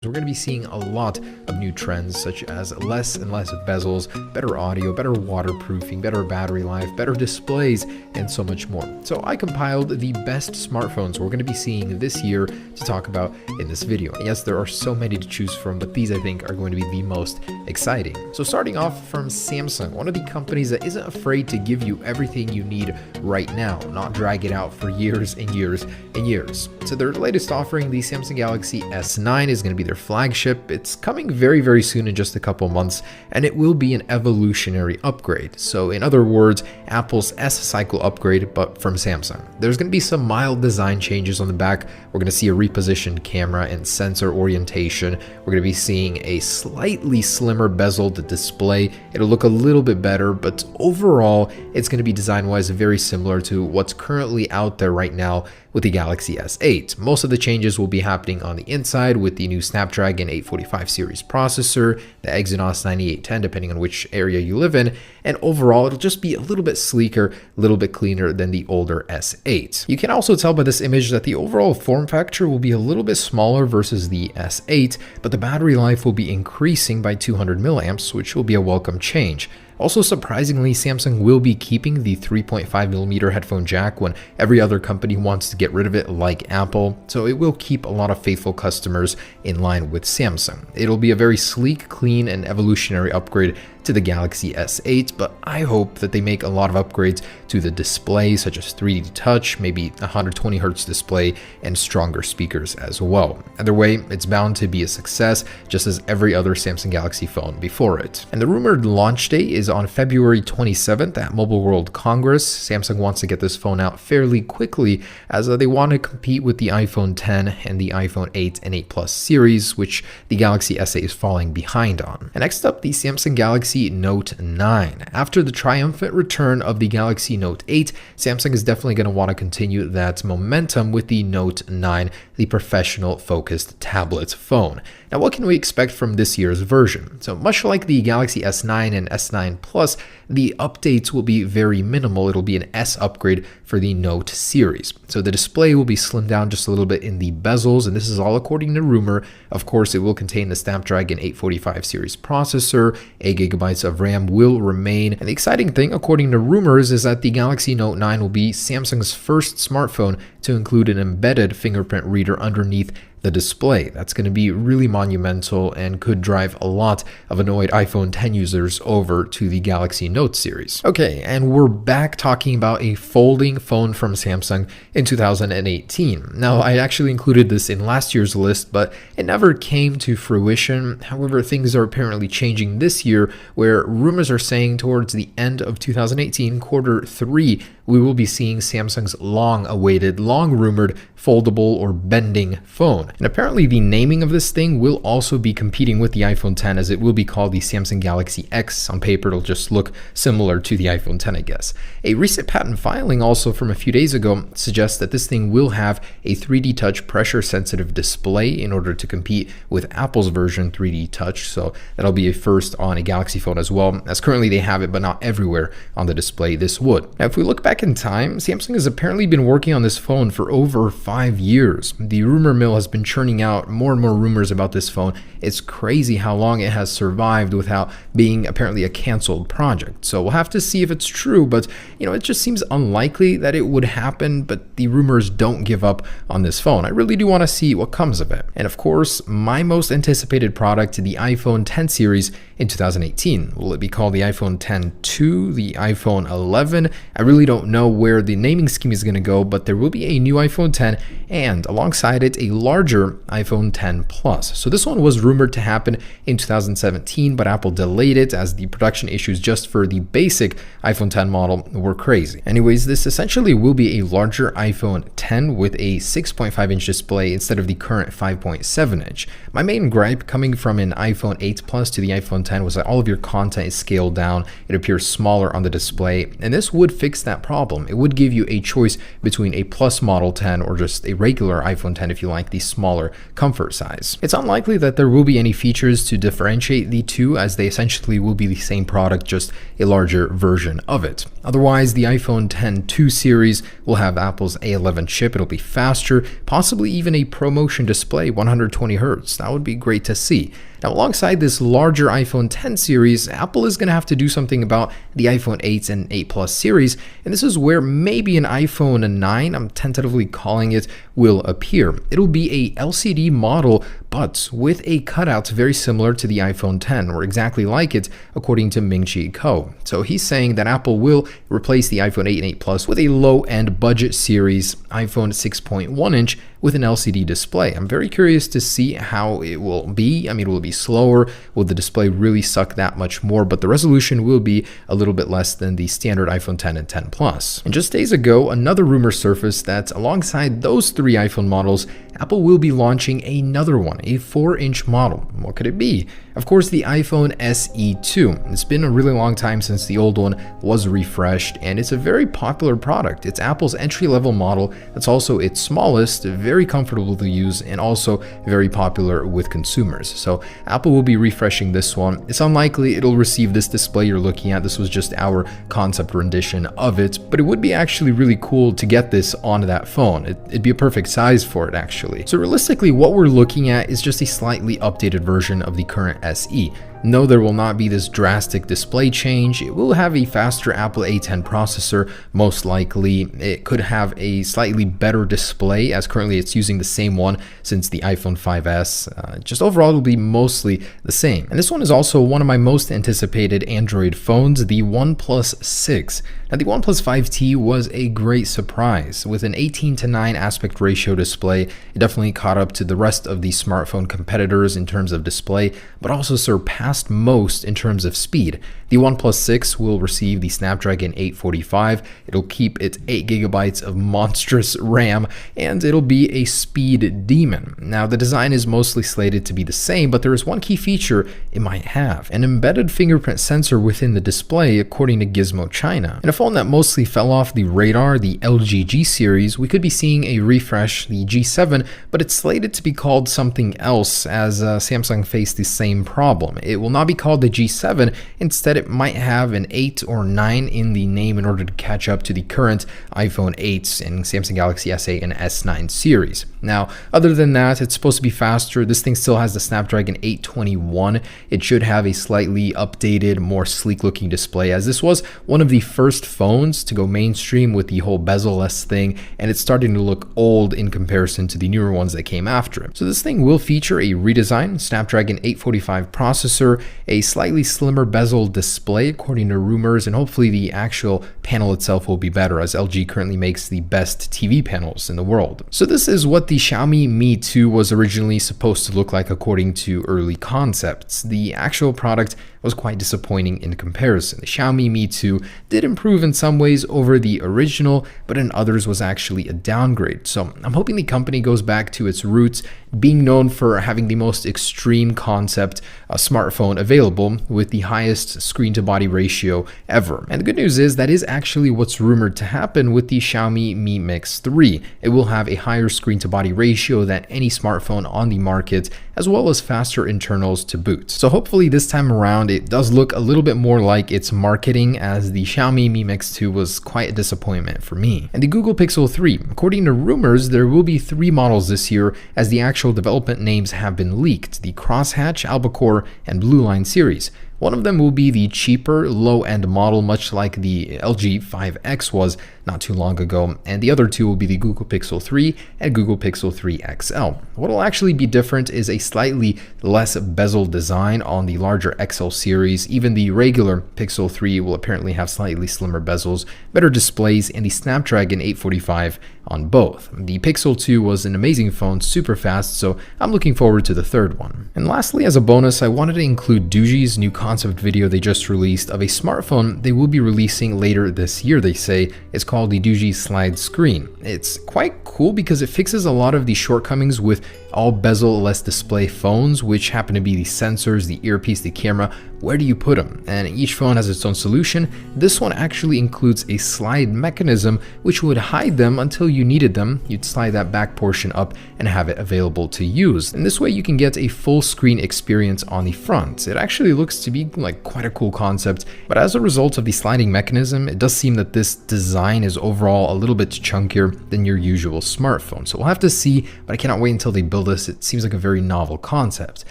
We're going to be seeing a lot of new trends such as less and less bezels, better audio, better waterproofing, better battery life, better displays, and so much more. So I compiled the best smartphones we're going to be seeing this year to talk about in this video. And yes, there are so many to choose from, but these I think are going to be the most exciting. So starting off from Samsung, one of the companies that isn't afraid to give you everything you need right now, not drag it out for years and years and years. So their latest offering, the Samsung Galaxy S9, is going to be their flagship. It's coming very, very soon in just a couple months, and it will be an evolutionary upgrade. So in other words, Apple's S-Cycle upgrade, but from Samsung. There's going to be some mild design changes on the back. We're going to see a repositioned camera and sensor orientation. We're going to be seeing a slightly slimmer bezeled display. It'll look a little bit better, but overall, it's going to be design-wise very similar to what's currently out there right now with the Galaxy S8. Most of the changes will be happening on the inside with the new Snapdragon 845 series processor, the Exynos 9810 depending on which area you live in, and overall it'll just be a little bit sleeker, a little bit cleaner than the older S8. You can also tell by this image that the overall form factor will be a little bit smaller versus the S8, but the battery life will be increasing by 200 milliamps, which will be a welcome change. Also, surprisingly, Samsung will be keeping the 3.5mm headphone jack when every other company wants to get rid of it like Apple, so it will keep a lot of faithful customers in line with Samsung. It'll be a very sleek, clean, and evolutionary upgrade to the Galaxy S8, but I hope that they make a lot of upgrades to the display, such as 3D touch, maybe 120Hz display, and stronger speakers as well. Either way, it's bound to be a success, just as every other Samsung Galaxy phone before it. And the rumored launch date is on February 27th at Mobile World Congress. Samsung wants to get this phone out fairly quickly, as they want to compete with the iPhone 10 and the iPhone 8 and 8 Plus series, which the Galaxy S8 is falling behind on. And next up, the Samsung Galaxy Note 9. After the triumphant return of the Galaxy Note 8, Samsung is definitely going to want to continue that momentum with the Note 9, the professional-focused tablet phone. Now, what can we expect from this year's version? So much like the Galaxy S9 and S9 Plus, the updates will be very minimal. It'll be an S upgrade for the Note series. So the display will be slimmed down just a little bit in the bezels, and this is all according to rumor. Of course, it will contain the Snapdragon 845 series processor, 8GB of RAM will remain, and the exciting thing, according to rumors, is that the Galaxy Note 9 will be Samsung's first smartphone to include an embedded fingerprint reader underneath the display. That's going to be really monumental and could drive a lot of annoyed iPhone 10 users over to the Galaxy Note series. Okay, and we're back talking about a folding phone from Samsung in 2018. Now, I actually included this in last year's list, but it never came to fruition. However, things are apparently changing this year, where rumors are saying towards the end of 2018, quarter 3, we will be seeing Samsung's long-awaited, long-rumored foldable or bending phone. And apparently the naming of this thing will also be competing with the iPhone 10, as it will be called the Samsung Galaxy X. On paper, it'll just look similar to the iPhone 10, I guess. A recent patent filing also from a few days ago suggests that this thing will have a 3D touch pressure-sensitive display in order to compete with Apple's version 3D touch. So that'll be a first on a Galaxy phone as well, as currently they have it, but not everywhere on the display this would. Now, if we look back in time, Samsung has apparently been working on this phone for over 5 years. The rumor mill has been churning out more and more rumors about this phone. It's crazy how long it has survived without being apparently a canceled project. So we'll have to see if it's true, but it just seems unlikely that it would happen, but the rumors don't give up on this phone. I really do want to see what comes of it. And of course, my most anticipated product, the iPhone 10 series in 2018. Will it be called the iPhone 10-2, the iPhone 11? I really don't know where the naming scheme is going to go, but there will be a new iPhone 10 and alongside it a larger iPhone 10 Plus. So this one was rumored to happen in 2017, but Apple delayed it as the production issues just for the basic iPhone 10 model were crazy. Anyways, this essentially will be a larger iPhone 10 with a 6.5-inch display instead of the current 5.7-inch. My main gripe coming from an iPhone 8 Plus to the iPhone iPhone 10 was that all of your content is scaled down, it appears smaller on the display, and this would fix that problem. It would give you a choice between a Plus Model 10 or just a regular iPhone 10 if you like the smaller comfort size. It's unlikely that there will be any features to differentiate the two, as they essentially will be the same product, just a larger version of it. Otherwise, the iPhone 10 2 series will have Apple's A11 chip. It'll be faster, possibly even a ProMotion display, 120 Hz. That would be great to see. Now, alongside this larger iPhone 10 series, Apple is going to have to do something about the iPhone 8 and 8 Plus series, and this is where maybe an iPhone 9, I'm tentatively calling it, will appear. It'll be a LCD model, but with a cutout very similar to the iPhone 10, or exactly like it, according to Ming-Chi Kuo. So he's saying that Apple will replace the iPhone 8 and 8 Plus with a low-end budget series iPhone 6.1-inch with an LCD display. I'm very curious to see how it will be. I mean, will it be slower? Will the display really suck that much more? But the resolution will be a little bit less than the standard iPhone 10 and 10 Plus. And just days ago, another rumor surfaced that alongside those three iPhone models, Apple will be launching another one, a 4-inch model. What could it be? Of course, the iPhone SE 2. It's been a really long time since the old one was refreshed, and it's a very popular product. It's Apple's entry-level model that's also its smallest, very comfortable to use, and also very popular with consumers. So Apple will be refreshing this one. It's unlikely it'll receive this display you're looking at. This was just our concept rendition of it, but it would be actually really cool to get this onto that phone. It'd be a perfect size for it, actually. So realistically, what we're looking at is just a slightly updated version of the current SE. No, there will not be this drastic display change. It will have a faster Apple A10 processor, most likely. It could have a slightly better display, as currently it's using the same one since the iPhone 5S. Just overall, it'll be mostly the same. And this one is also one of my most anticipated Android phones, the OnePlus 6. Now, the OnePlus 5T was a great surprise. With an 18:9 aspect ratio display, it definitely caught up to the rest of the smartphone competitors in terms of display, but also surpassed most in terms of speed. The OnePlus 6 will receive the Snapdragon 845. It'll keep its 8 GB of monstrous RAM, and it'll be a speed demon. Now, the design is mostly slated to be the same, but there is one key feature it might have: an embedded fingerprint sensor within the display, according to Gizmo China. In a phone that mostly fell off the radar, the LG G series, we could be seeing a refresh, the G7, but it's slated to be called something else, as Samsung faced the same problem. It will not be called the G7. Instead, it might have an 8 or 9 in the name in order to catch up to the current iPhone 8s and Samsung Galaxy S8 and S9 series. Now, other than that, it's supposed to be faster. This thing still has the Snapdragon 821. It should have a slightly updated, more sleek-looking display, as this was one of the first phones to go mainstream with the whole bezel-less thing, and it's starting to look old in comparison to the newer ones that came after it. So this thing will feature a redesigned Snapdragon 845 processor, a slightly slimmer bezel display according to rumors, and hopefully the actual panel itself will be better, as LG currently makes the best TV panels in the world. So this is what the Xiaomi Mi 2 was originally supposed to look like according to early concepts. The actual product was quite disappointing in comparison. The Xiaomi Mi 2 did improve in some ways over the original, but in others was actually a downgrade. So I'm hoping the company goes back to its roots, being known for having the most extreme concept smartphone available with the highest screen-to-body ratio ever. And the good news is that is actually what's rumored to happen with the Xiaomi Mi Mix 3. It will have a higher screen-to-body ratio than any smartphone on the market, as well as faster internals to boot. So hopefully this time around it does look a little bit more like its marketing, as the Xiaomi Mi Mix 2 was quite a disappointment for me. And the Google Pixel 3, according to rumors, there will be 3 models this year, as the actual development names have been leaked: the Crosshatch, Albacore, and Blue Line series. One of them will be the cheaper, low-end model, much like the LG 5X was not too long ago, and the other 2 will be the Google Pixel 3 and Google Pixel 3 XL. What will actually be different is a slightly less bezel design on the larger XL series. Even the regular Pixel 3 will apparently have slightly slimmer bezels, better displays, and the Snapdragon 845 on both. The Pixel 2 was an amazing phone, super fast, so I'm looking forward to the third one. And lastly, as a bonus, I wanted to include Doogie's new concept video they just released of a smartphone they will be releasing later this year, they say. It's called the Doogie Slide Screen. It's quite cool because it fixes a lot of the shortcomings with all bezel-less display phones, which happen to be the sensors, the earpiece, the camera, where do you put them? And each phone has its own solution. This one actually includes a slide mechanism, which would hide them until you needed them. You'd slide that back portion up and have it available to use. And this way you can get a full screen experience on the front. It actually looks to be like quite a cool concept, but as a result of the sliding mechanism, it does seem that this design is overall a little bit chunkier than your usual smartphone. So we'll have to see, but I cannot wait until they build this. It seems like a very novel concept.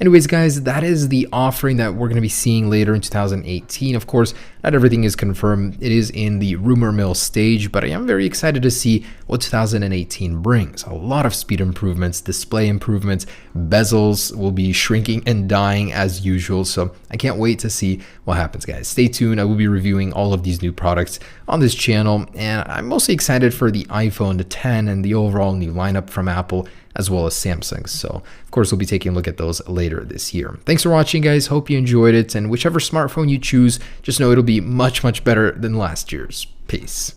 Anyways, guys, that is the offering that we're going to be seeing later in 2018. Of course, not everything is confirmed. It is in the rumor mill stage, but I am very excited to see what 2018 brings. A lot of speed improvements, display improvements, bezels will be shrinking and dying as usual. So I can't wait to see what happens, guys. Stay tuned. I will be reviewing all of these new products on this channel, and I'm mostly excited for the iPhone 10 and the overall new lineup from Apple, as well as Samsung. So of course, we'll be taking a look at those later this year. Thanks for watching, guys. Hope you enjoyed it. And whichever smartphone you choose, just know it'll be much, much better than last year's. Peace.